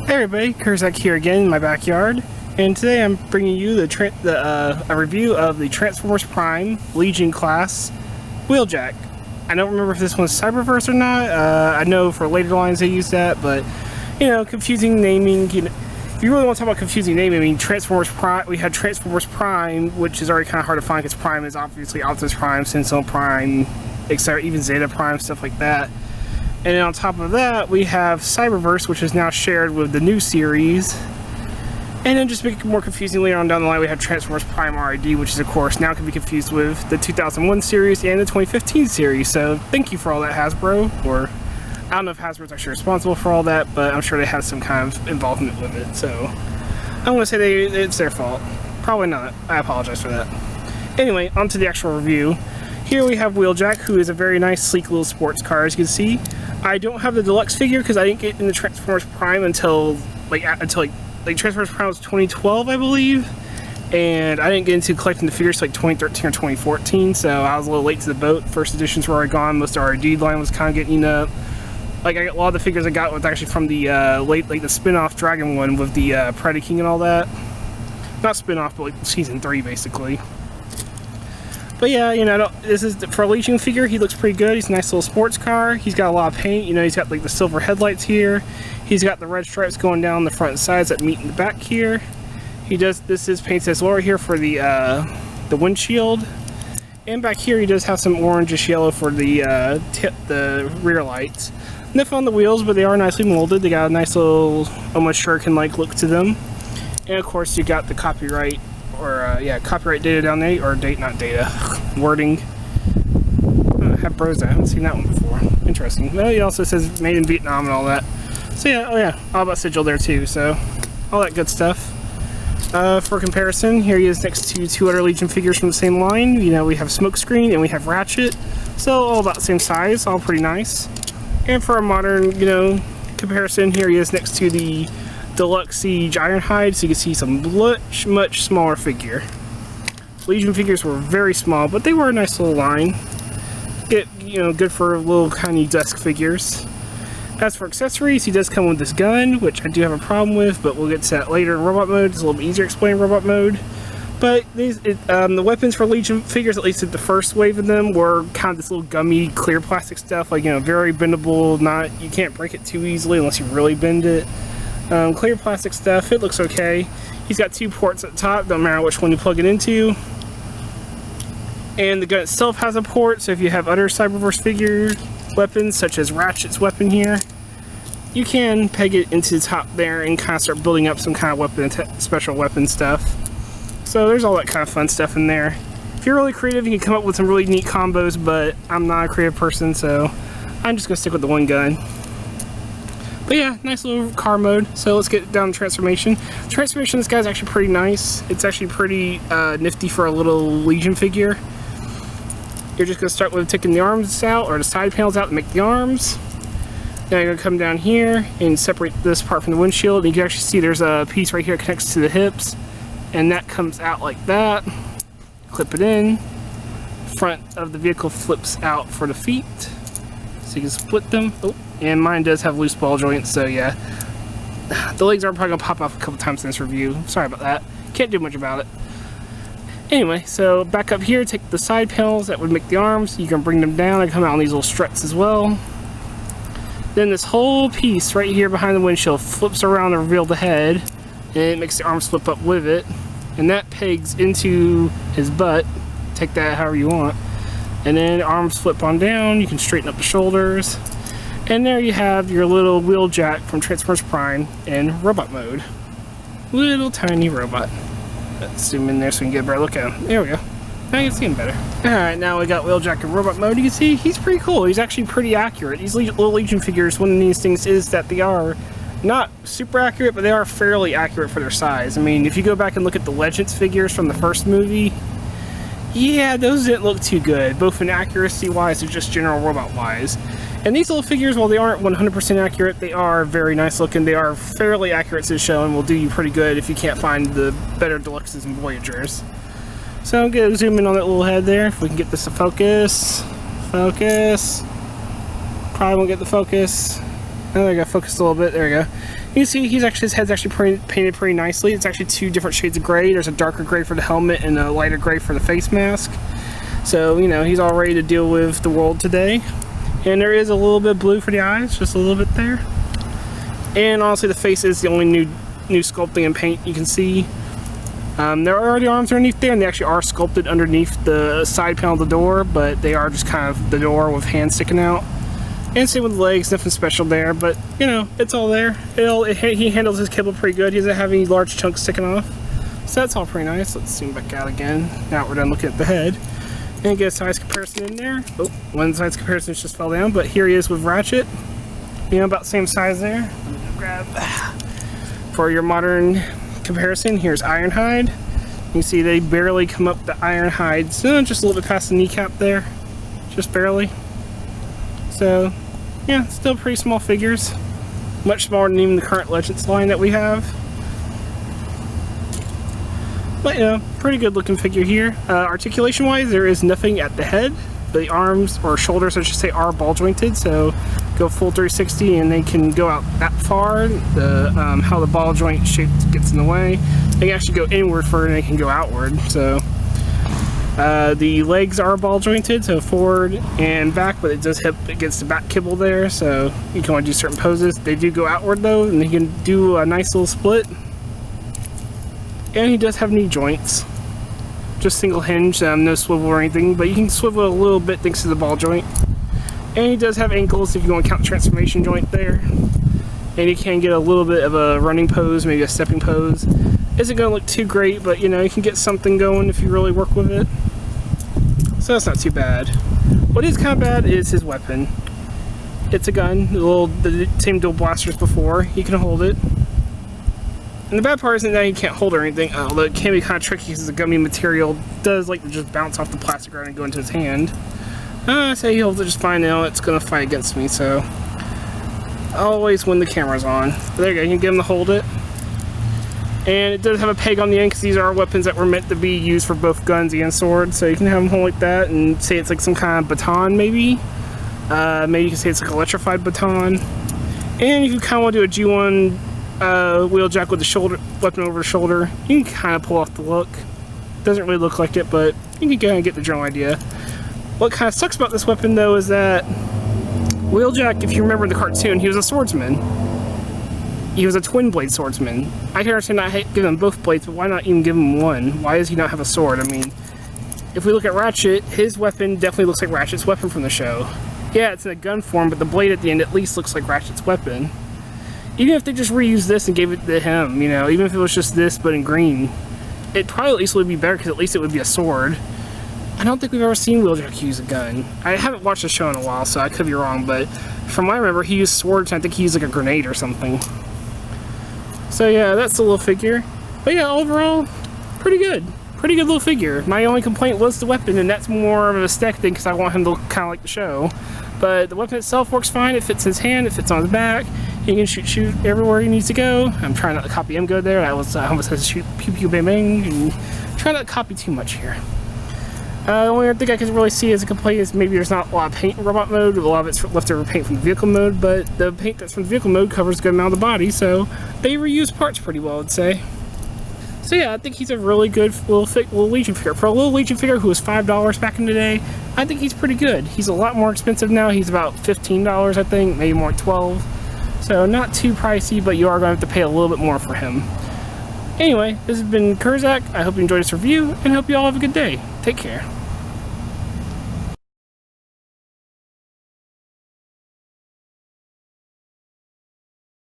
Hey everybody, Kerzac here again in my backyard, and today I'm bringing you a review of the Transformers Prime Legion class Wheeljack. I don't remember if this one's Cyberverse or not. I know for later lines they use that, but you know, confusing naming. You know, if you really want to talk about confusing naming, I mean, Transformers Prime. We had Transformers Prime, which is already kind of hard to find because Prime is obviously Optimus Prime, Sentinel Prime, etc., even Zeta Prime, stuff like that. And then on top of that, we have Cyberverse, which is now shared with the new series. And then just make it more confusing later on down the line, we have Transformers Prime RID, which is, of course, now can be confused with the 2001 series and the 2015 series. So thank you for all that, Hasbro. Or I don't know if Hasbro's actually responsible for all that, but I'm sure they have some kind of involvement with it. So I'm going to say it's their fault. Probably not. I apologize for that. Anyway, on to the actual review. Here we have Wheeljack, who is a very nice, sleek little sports car, as you can see. I don't have the deluxe figure because I didn't get in the Transformers Prime until Transformers Prime was 2012, I believe, and I didn't get into collecting the figures till like 2013 or 2014. So I was a little late to the boat. First editions were already gone. Most of our RD line was kind of getting up. Like a lot of the figures I got was actually from the the spin-off Dragon one with the Predaking and all that. Not spin-off, but like season 3 basically. But yeah, you know, this is for a Legion figure. He looks pretty good. He's a nice little sports car. He's got a lot of paint. You know, he's got like the silver headlights here. He's got the red stripes going down the front and sides that meet in the back here. This is painted as well here for the windshield. And back here he does have some orangish yellow for the rear lights. Nothing on the wheels, but they are nicely molded. They got a nice little almost shuriken-like look to them. And of course you got the copyright. Copyright data down there, or not data, wording. Hasbro's, I haven't seen that one before. Interesting. Well, it also says made in Vietnam and all that. So yeah, oh yeah, all about sigil there too, so all that good stuff. For comparison, here he is next to two other Legion figures from the same line. You know, we have Smokescreen and we have Ratchet, so all about the same size, all pretty nice. And for a modern, you know, comparison, here he is next to the Deluxe Siege Ironhide, so you can see some much smaller figure. Legion figures were very small, but they were a nice little line. Good for little tiny desk figures. As for accessories, he does come with this gun, which I do have a problem with, but we'll get to that later in robot mode. It's a little bit easier to explain in robot mode. But the weapons for Legion figures, at least at the first wave of them, were kind of this little gummy, clear plastic stuff, like, you know, very bendable. You can't break it too easily unless you really bend it. Clear plastic stuff, it looks okay. He's got two ports at the top, don't matter which one you plug it into. And the gun itself has a port, so if you have other Cyberverse figure weapons, such as Ratchet's weapon here, you can peg it into the top there and kind of start building up some kind of weapon, special weapon stuff. So there's all that kind of fun stuff in there. If you're really creative, you can come up with some really neat combos, but I'm not a creative person, so I'm just going to stick with the one gun. But yeah, nice little car mode. So let's get down to transformation. Transformation, this guy's actually pretty nice. It's actually pretty nifty for a little Legion figure. You're just going to start with taking the arms out, or the side panels out, and make the arms. Now you're going to come down here and separate this part from the windshield. And you can actually see there's a piece right here that connects to the hips. And that comes out like that. Clip it in. Front of the vehicle flips out for the feet. So you can split them. Oh. And mine does have loose ball joints, so yeah. The legs are probably going to pop off a couple times in this review. Sorry about that. Can't do much about it. Anyway, so back up here, take the side panels that would make the arms. You can bring them down and come out on these little struts as well. Then this whole piece right here behind the windshield flips around to reveal the head. And it makes the arms flip up with it. And that pegs into his butt. Take that however you want. And then arms flip on down. You can straighten up the shoulders. And there you have your little Wheeljack from Transformers Prime in robot mode. Little tiny robot. Let's zoom in there so we can get a better look at him. There we go. Now you can see him better. Alright, now we got Wheeljack in robot mode. You can see he's pretty cool. He's actually pretty accurate. These little Legion figures, one of these things is that they are not super accurate, but they are fairly accurate for their size. I mean, if you go back and look at the Legends figures from the first movie, yeah, those didn't look too good, both in accuracy-wise and just general robot-wise. And these little figures, while they aren't 100% accurate, they are very nice looking. They are fairly accurate to the show and will do you pretty good if you can't find the better Deluxes and Voyagers. So I'm going to zoom in on that little head there, if we can get this to focus. Focus. Probably won't get the focus. Oh, I got focused a little bit. There we go. You can see his head's actually painted pretty nicely. It's actually 2 different shades of gray. There's a darker gray for the helmet and a lighter gray for the face mask. So, you know, he's all ready to deal with the world today. And there is a little bit of blue for the eyes, just a little bit there. And honestly, the face is the only new sculpting and paint you can see. There are the arms underneath there, and they actually are sculpted underneath the side panel of the door, but they are just kind of the door with hands sticking out. And same with the legs, nothing special there, but you know, it's all there. He handles his kibble pretty good. He doesn't have any large chunks sticking off. So that's all pretty nice. Let's zoom back out again. Now we're done looking at the head. And get a size comparison in there. Oh, one size comparison just fell down, but here he is with Ratchet. You know, about the same size there. Let me grab for your modern comparison. Here's Ironhide. You can see they barely come up the Ironhide, so just a little bit past the kneecap there, just barely. So yeah, still pretty small figures, much smaller than even the current Legends line that we have. But you know, pretty good looking figure here. Articulation wise, there is nothing at the head. The arms or shoulders, I should say, are ball jointed, so go full 360 and they can go out that far. How the ball joint shape gets in the way, they can actually go inward further and they can go outward. So the legs are ball jointed, so forward and back, but it does hit against the back kibble there, so you can only do certain poses. They do go outward though, and they can do a nice little split. And he does have knee joints. Just single hinge, no swivel or anything, but you can swivel a little bit thanks to the ball joint. And he does have ankles if you want to count the transformation joint there. And you can get a little bit of a running pose, maybe a stepping pose. Isn't going to look too great, but you know, you can get something going if you really work with it. So that's not too bad. What is kind of bad is his weapon. It's a gun, the same dual blasters before. He can hold it. And the bad part isn't that he can't hold or anything, although it can be kind of tricky because the gummy material does like to just bounce off the plastic guard and go into his hand. Say he holds it just fine now, it's going to fight against me, so always when the camera's on. But there you go, you can get him to hold it. And it does have a peg on the end because these are weapons that were meant to be used for both guns and swords, so you can have them hold like that and say it's like some kind of baton maybe. Maybe you can say it's like electrified baton. And if you kind of want to do a G1 Wheeljack with the shoulder weapon over the shoulder, you can kind of pull off the look. Doesn't really look like it, but you can kind of get the general idea. What kind of sucks about this weapon though is that Wheeljack, if you remember the cartoon, he was a swordsman. He was a twin blade swordsman. I can understand not giving him both blades, but why not even give him one? Why does he not have a sword? I mean, if we look at Ratchet, his weapon definitely looks like Ratchet's weapon from the show. Yeah, it's in a gun form, but the blade at the end at least looks like Ratchet's weapon. Even if they just reused this and gave it to him, you know, even if it was just this but in green, it probably at least would be better because at least it would be a sword. I don't think we've ever seen Wheeljack use a gun. I haven't watched the show in a while, so I could be wrong, but from what I remember, he used swords and I think he used like a grenade or something. So yeah, that's the little figure. But yeah, overall, pretty good. Pretty good little figure. My only complaint was the weapon, and that's more of a aesthetic thing because I want him to look kind of like the show. But the weapon itself works fine. It fits in his hand, it fits on his back. He can shoot everywhere he needs to go. I'm trying not to copy him good there. I almost had to shoot pew pew bang bang. And try not to copy too much here. The only other thing I can really see as a complaint is maybe there's not a lot of paint in robot mode. A lot of it's leftover paint from the vehicle mode, but the paint that's from the vehicle mode covers a good amount of the body, so they reuse parts pretty well, I'd say. So yeah, I think he's a really good little Legion figure. For a little Legion figure who was $5 back in the day, I think he's pretty good. He's a lot more expensive now. He's about $15, I think, maybe more like $12. So not too pricey, but you are going to have to pay a little bit more for him. Anyway, this has been Kerzac. I hope you enjoyed this review, and hope you all have a good day. Take care.